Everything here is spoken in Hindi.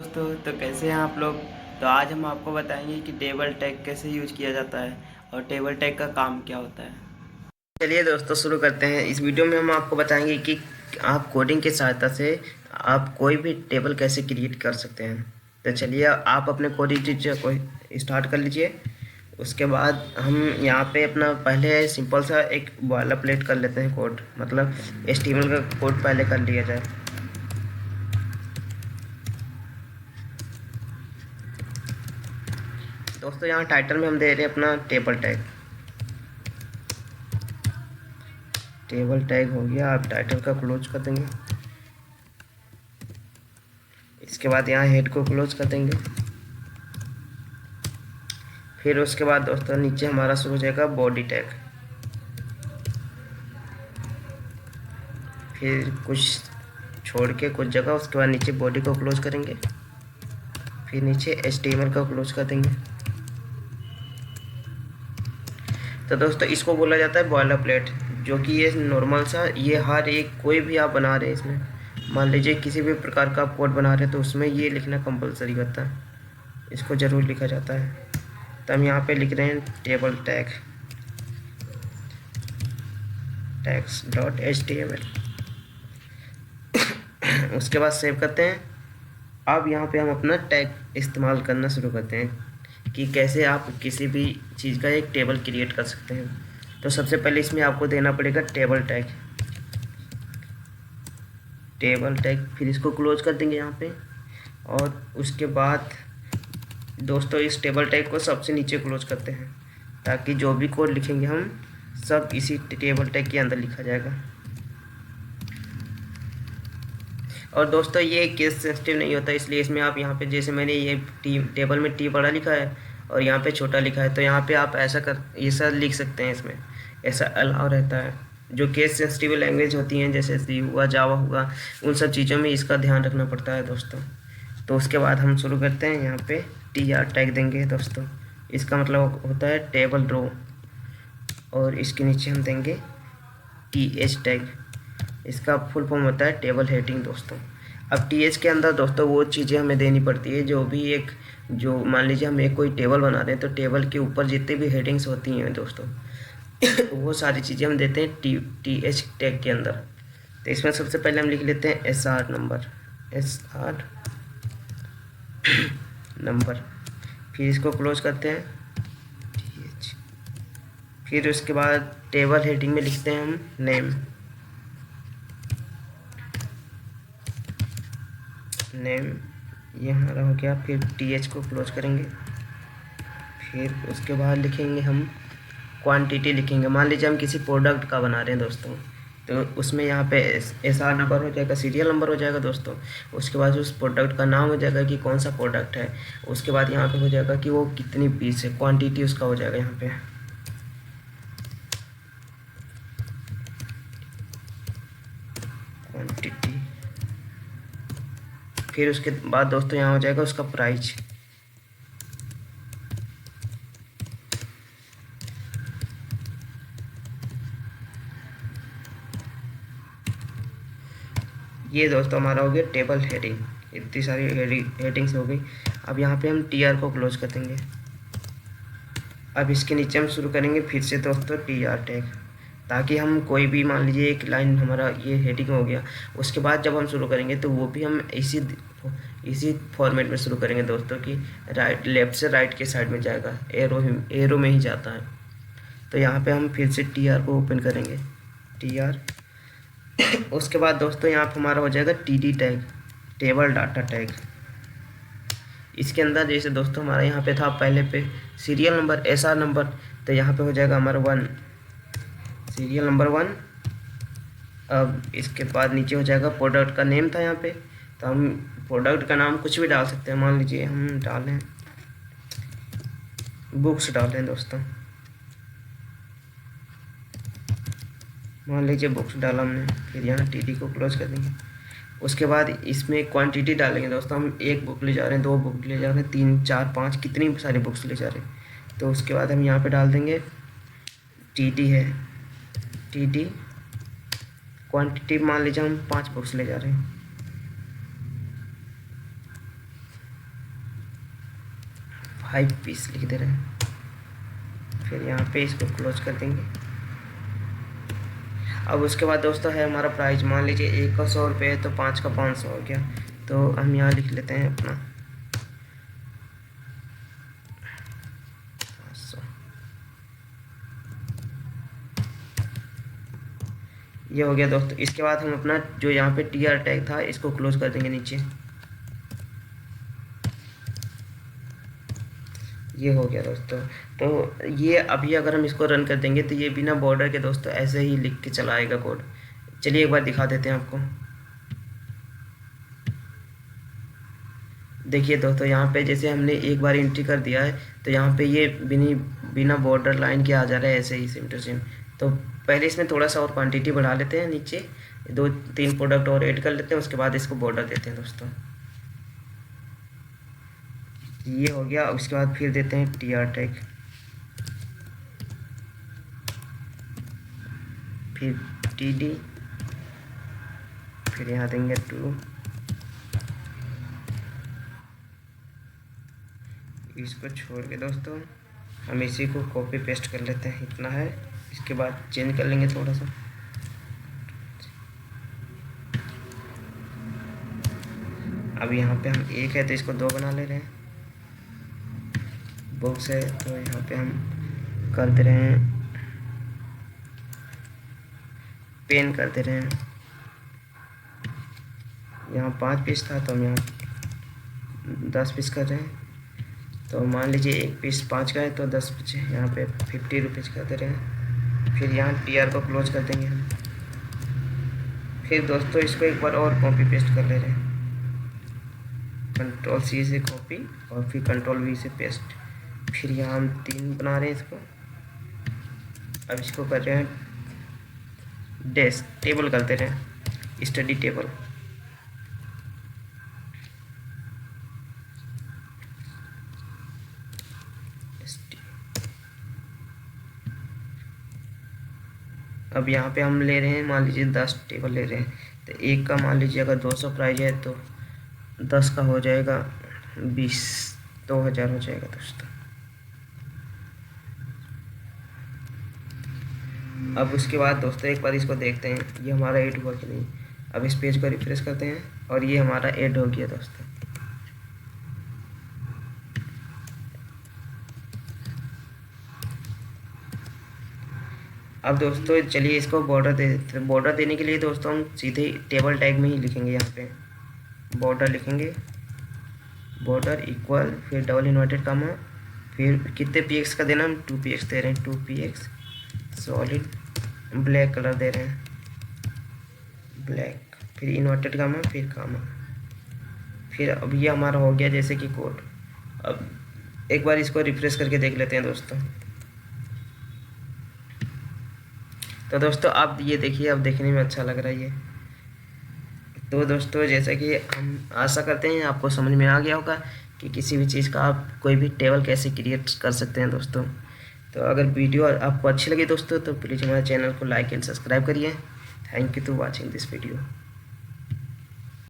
दोस्तों तो कैसे हैं आप लोग। तो आज हम आपको बताएंगे कि टेबल टैग कैसे यूज किया जाता है और टेबल टैग का काम क्या होता है। चलिए दोस्तों शुरू करते हैं। इस वीडियो में हम आपको बताएंगे कि आप कोडिंग की सहायता से आप कोई भी टेबल कैसे क्रिएट कर सकते हैं। तो चलिए आप अपने कोडिंग टीचर को स्टार्ट कर लीजिए। उसके बाद हम यहाँ पे अपना पहले सिंपल सा एक बॉयलर प्लेट कर लेते हैं कोड, मतलब HTML का कोड पहले कर लिया जाए। दोस्तों यहाँ टाइटल में हम दे रहे हैं अपना टेबल टैग। टेबल टैग हो गया, आप टाइटल का क्लोज कर देंगे। इसके बाद यहाँ हेड को क्लोज कर देंगे। फिर उसके बाद दोस्तों नीचे हमारा शुरू हो जाएगा बॉडी टैग। फिर कुछ छोड़ के कुछ जगह, उसके बाद नीचे बॉडी को क्लोज करेंगे। फिर नीचे HTML का क्लोज कर देंगे। तो दोस्तों इसको बोला जाता है बॉयलर प्लेट, जो कि ये नॉर्मल सा, ये हर एक कोई भी आप बना रहे हैं इसमें, मान लीजिए किसी भी प्रकार का आप कोड बना रहे हैं तो उसमें ये लिखना कंपलसरी होता है, इसको ज़रूर लिखा जाता है। तो हम यहाँ पे लिख रहे हैं टेबल टैग tags.html। उसके बाद सेव करते हैं। अब यहाँ पे हम अपना टैग इस्तेमाल करना शुरू करते हैं कि कैसे आप किसी भी चीज़ का एक टेबल क्रिएट कर सकते हैं। तो सबसे पहले इसमें आपको देना पड़ेगा टेबल टैग। फिर इसको क्लोज कर देंगे यहाँ पे। और उसके बाद दोस्तों इस टेबल टैग को सबसे नीचे क्लोज करते हैं, ताकि जो भी कोड लिखेंगे हम सब इसी टेबल टैग के अंदर लिखा जाएगा। और दोस्तों ये केस सेंसिटिव नहीं होता, इसलिए इसमें आप यहाँ पे, जैसे मैंने ये टेबल में टी बड़ा लिखा है और यहाँ पे छोटा लिखा है, तो यहाँ पे आप ऐसा लिख सकते हैं। इसमें ऐसा अलाउ रहता है। जो केस सेंसिटिव लैंग्वेज होती हैं जैसे सी हुआ, जावा हुआ, उन सब चीज़ों में इसका ध्यान रखना पड़ता है दोस्तों। तो उसके बाद हम शुरू करते हैं। यहाँ पे TR टैग देंगे दोस्तों। इसका मतलब होता है टेबल रो, और इसके नीचे हम देंगे TH टैग। इसका फुल फॉर्म होता है टेबल हेडिंग दोस्तों। अब TH के अंदर दोस्तों वो चीज़ें हमें देनी पड़ती है, जो भी एक, जो मान लीजिए हम एक कोई टेबल बना रहे हैं तो टेबल के ऊपर जितनी भी हेडिंग्स होती हैं दोस्तों वो सारी चीज़ें हम देते हैं TH टैग के अंदर। तो इसमें सबसे पहले हम लिख लेते हैं SR नंबर। फिर इसको क्लोज करते हैं TH। फिर उसके बाद टेबल हेडिंग में लिखते हैं हम नेम। ये हमारा हो गया। फिर TH को क्लोज करेंगे। फिर उसके बाद लिखेंगे हम क्वांटिटी लिखेंगे। मान लीजिए हम किसी प्रोडक्ट का बना रहे हैं दोस्तों, तो उसमें यहाँ पे SR नंबर हो जाएगा, सीरियल नंबर हो जाएगा दोस्तों। उसके बाद उस प्रोडक्ट का नाम हो जाएगा कि कौन सा प्रोडक्ट है। उसके बाद यहाँ पे हो जाएगा कि वो कितनी पीस है, क्वांटिटी उसका हो जाएगा यहाँ पे। क्वांटिटी। फिर उसके बाद दोस्तों यहाँ हो जाएगा उसका प्राइस। ये दोस्तों हमारा हो गया टेबल हेडिंग। इतनी सारी हेडिंग्स हो गई। अब यहाँ पे हम TR को क्लोज कर देंगे। अब इसके नीचे हम शुरू करेंगे फिर से दोस्तों TR टैग, ताकि हम कोई भी, मान लीजिए एक लाइन हमारा ये हेडिंग हो गया, उसके बाद जब हम शुरू करेंगे तो वो भी हम इसी फॉर्मेट में शुरू करेंगे दोस्तों, कि लेफ़्ट से राइट के साइड में जाएगा, एरो में ही जाता है। तो यहाँ पे हम फिर से TR को ओपन करेंगे, TR। उसके बाद दोस्तों यहाँ पर हमारा हो जाएगा TD tag, table data tag. इसके अंदर जैसे दोस्तों हमारा यहाँ पे था पहले पे सीरियल नंबर, SR नंबर, तो यहाँ पे हो जाएगा हमारा 1, सीरियल नंबर 1। अब इसके बाद नीचे हो जाएगा प्रोडक्ट का नेम था यहाँ पे, तो हम प्रोडक्ट का नाम कुछ भी डाल सकते हैं। मान लीजिए हम डालें बुक्स, डालें दोस्तों, मान लीजिए बुक्स डाला हमने। फिर यहाँ TD को क्लोज कर देंगे। उसके बाद इसमें क्वांटिटी डालेंगे दोस्तों। हम एक बुक ले जा रहे हैं, 2 बुक ले जा रहे हैं, 3 4 5, कितनी सारी बुक्स ले जा रहे हैं। तो उसके बाद हम यहाँ पे डाल देंगे TD है, TD क्वांटिटी। मान लीजिए हम 5 बुक्स ले जा रहे हैं, 5 पीस लिख दे रहे हैं। फिर यहाँ पे इसको क्लोज कर देंगे। अब उसके बाद दोस्तों है हमारा प्राइस, मान लीजिए एक का 100 रुपये है तो 5 का 500 हो गया। तो हम यहाँ लिख लेते हैं अपना 500। ये हो गया दोस्तों। इसके बाद हम अपना जो यहाँ पे TR टैग था इसको क्लोज कर देंगे नीचे। ये हो गया दोस्तों। तो ये अभी अगर हम इसको रन कर देंगे तो ये बिना बॉर्डर के दोस्तों ऐसे ही लिख के चला आएगा कोड। चलिए एक बार दिखा देते हैं आपको। देखिए दोस्तों, यहाँ पे जैसे हमने एक बार एंट्री कर दिया है तो यहाँ पे ये बिना बॉर्डर लाइन के आ जा रहा है ऐसे ही सेम टू सेम। तो पहले इसमें थोड़ा सा और क्वांटिटी बढ़ा लेते हैं, नीचे 2-3 प्रोडक्ट और ऐड कर लेते हैं, उसके बाद इसको बॉर्डर देते हैं दोस्तों। ये हो गया। उसके बाद फिर देते हैं TR टैग, फिर TD, फिर यहाँ देंगे 2। इसको छोड़ के दोस्तों हम इसी को कॉपी पेस्ट कर लेते हैं, इतना है। इसके बाद चेंज कर लेंगे थोड़ा सा। अब यहाँ पे हम 1 है तो इसको 2 बना ले रहे हैं। बॉक्स है तो यहाँ पे हम कर दे रहे हैं पेन कर दे रहे हैं। यहाँ 5 पीस था तो हम यहाँ 10 पीस कर रहे हैं। तो मान लीजिए 1 पीस 5 का है तो 10 बचे, यहाँ पे 50 रुपीज़ कर दे रहे हैं। फिर यहाँ TR को क्लोज कर देंगे हम। फिर दोस्तों इसको एक बार और कॉपी पेस्ट कर ले रहे हैं, Ctrl+C से कॉपी और फिर Ctrl+V से पेस्ट। फिर यहाँ हम 3 बना रहे हैं इसको। अब इसको कर रहे हैं डेस्क टेबल कर दे रहे हैं, स्टडी टेबल। अब यहाँ पे हम ले रहे हैं, मान लीजिए 10 टेबल ले रहे हैं तो एक का मान लीजिए अगर 200 प्राइस है तो 10 का हो जाएगा 20, 2000 हो जाएगा दोस्तों। अब उसके बाद दोस्तों एक बार इसको देखते हैं ये हमारा ऐड हुआ कि नहीं। अब इस पेज को रिफ्रेश करते हैं और ये हमारा ऐड हो गया दोस्तों। अब दोस्तों चलिए इसको बॉर्डर दे देते हैं। बॉर्डर देने के लिए दोस्तों हम सीधे टेबल टैग में ही लिखेंगे, यहाँ पे बॉर्डर लिखेंगे, बॉर्डर इक्वल, फिर डबल इन्वर्टेड कामा, फिर कितने px का देना, हम 2px दे रहे हैं, 2px सॉलिड ब्लैक कलर दे रहे हैं, ब्लैक, फिर इन्वर्टेड कामा, फिर कामा। फिर अब ये हमारा हो गया जैसे कि कोड। अब एक बार इसको रिफ्रेश करके देख लेते हैं दोस्तों। तो दोस्तों आप ये देखिए, अब देखने में अच्छा लग रहा है ये। तो दोस्तों जैसा कि हम आशा करते हैं आपको समझ में आ गया होगा कि किसी भी चीज़ का आप कोई भी टेबल कैसे क्रिएट कर सकते हैं दोस्तों। तो अगर वीडियो आपको अच्छी लगी दोस्तों तो प्लीज़ हमारे चैनल को लाइक एंड सब्सक्राइब करिए। Thank you to watching this video.